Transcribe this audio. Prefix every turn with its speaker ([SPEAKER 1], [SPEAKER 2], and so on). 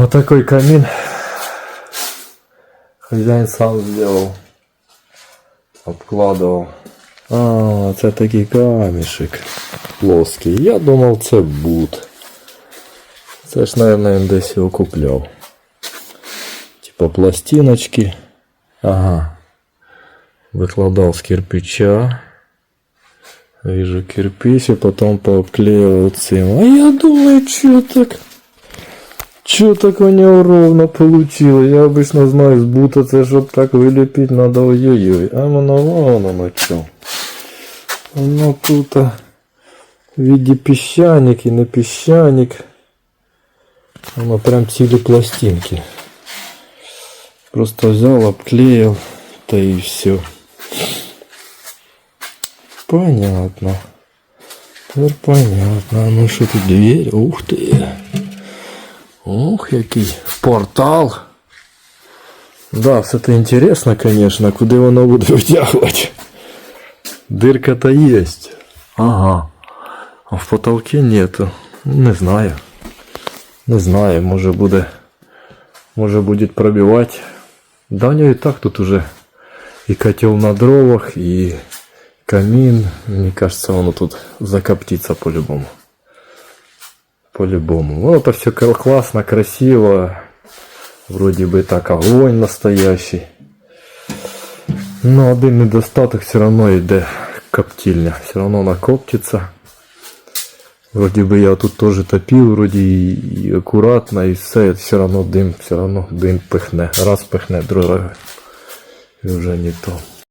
[SPEAKER 1] Вот такой камин хозяин сам сделал, обкладывал. А, це такий камішек плоский. Я думав, це бут. Це ж, наверное, він десь його купляв. Типа пластиночки. Ага. Выкладал с кирпича. Вижу кирпич, и потом пообклеивал цим. А я думаю, что так у него ровно получилось. Я обычно знаю, с бута, це, щоб так виліпити, надо ой-ой-ой. А воно что. Оно тут в виде песчаник и не песчаник. Оно прям цілі пластинки. Просто взял, обклеил, да и все. Понятно. Теперь понятно. Ну что тут дверь? Ух ты. Ух, який портал. Да, все это интересно, конечно. Куда воно буде витягувати? Дырка-то есть. Ага. А в потолке нету. Не знаю. Не знаю, может будет пробивать. Да у него и так тут уже и котел на дровах, и камин. Мне кажется, он тут закоптится по-любому. По-любому. Ну, это все классно, красиво. Вроде бы так огонь настоящий. Но один недостаток все равно идет коптильня. Все равно она коптится. Вроде бы я тут тоже топил, вроде и аккуратно, и все равно дым пыхне. Раз пыхне, другой. И уже не то.